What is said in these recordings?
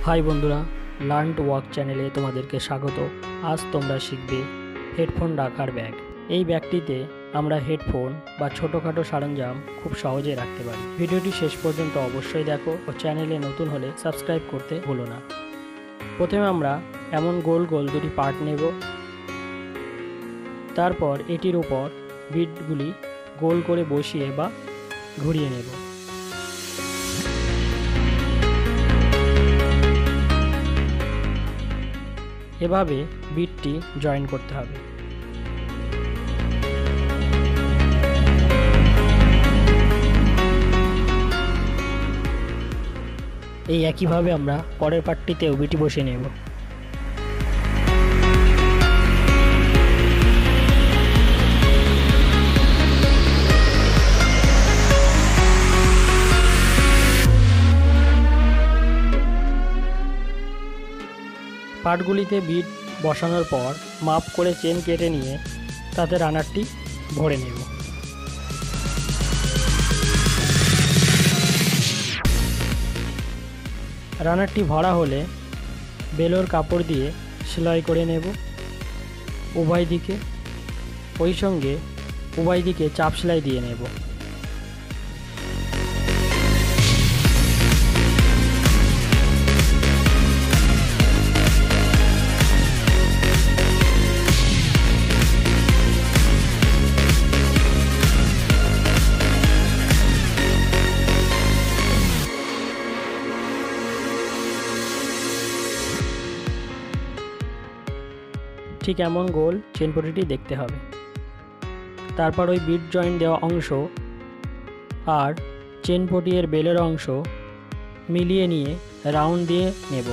High বন্ধুরা, learn to walk চ্যানেলে তোমাদেরকে স্বাগত। আজ তোমরা শিখবে হেডফোন রাখার ব্যাগ। এই ব্যাগটিতে আমরা হেডফোন বা ছোটোখাটো সরঞ্জাম খুব সহজে রাখতে পারি। ভিডিওটি শেষ পর্যন্ত অবশ্যই দেখো ও চ্যানেলে নতুন হলে সাবস্ক্রাইব করতে ভুলো না। প্রথমে আমরা এমন গোল গোল দুটি পার্ট নেব। তারপর এটির উপর বিটগুলি গোল করে বসিয়ে বা ঘুরিয়ে নেব। এভাবে বিটটি জয়েন করতে হবে। এই একইভাবে আমরা পরের পার্টটিতেও বিটি বসিয়ে নেব। পার্টগুলিতে বিট বসানোর পর মাপ করে চেন কেটে নিয়ে তাতে রানারটি ভরে নেব। রানারটি ভরা হলে বেলোর কাপড় দিয়ে সেলাই করে নেব উভয় দিকে। ওই সঙ্গে উভয় দিকে চাপ সেলাই দিয়ে নেব। ঠিক এমন গোল চেন পটিটি দেখতে হবে। তারপর ওই বিট জয়েন্ট দেওয়া অংশ আর চেন পটি এর বেলের অংশ মিলিয়ে নিয়ে রাউন্ড দিয়ে নেব।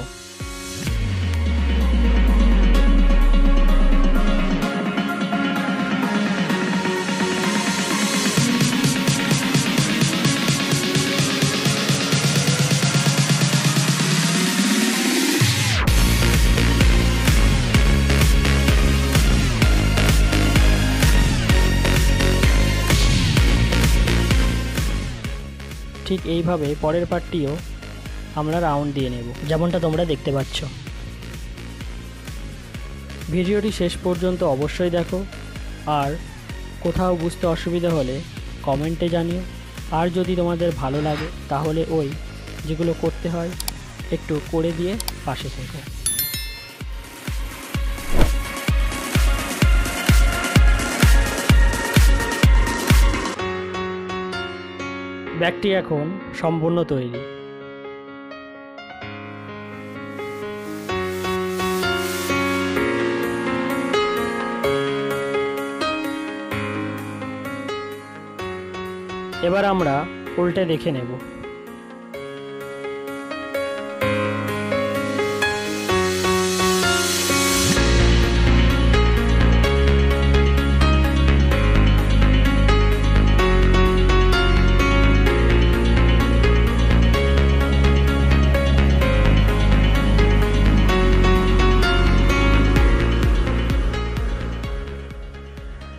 ঠিক এইভাবে পরের পার্টটিও আমরা রাউন্ড দিয়ে নেব, যেমনটা তোমরা দেখতে পাচ্ছ। ভিডিওটি শেষ পর্যন্ত অবশ্যই দেখো, আর কোথাও বুঝতে অসুবিধা হলে কমেন্টে জানিও। আর যদি তোমাদের ভালো লাগে তাহলে ওই যেগুলো করতে হয় একটু করে দিয়ে পাশে থেকো। ব্যাগটি এখন সম্পূর্ণ তৈরি। এবার আমরা উল্টে দেখে নেব।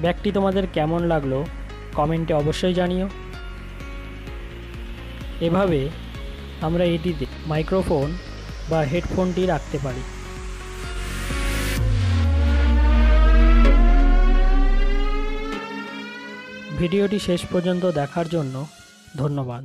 ব্যাগটি তোমাদের কেমন লাগলো কমেন্টে অবশ্যই জানিও। এভাবে আমরা এটিতে মাইক্রোফোন বা হেডফোনটি রাখতে পারি। ভিডিওটি শেষ পর্যন্ত দেখার জন্য ধন্যবাদ।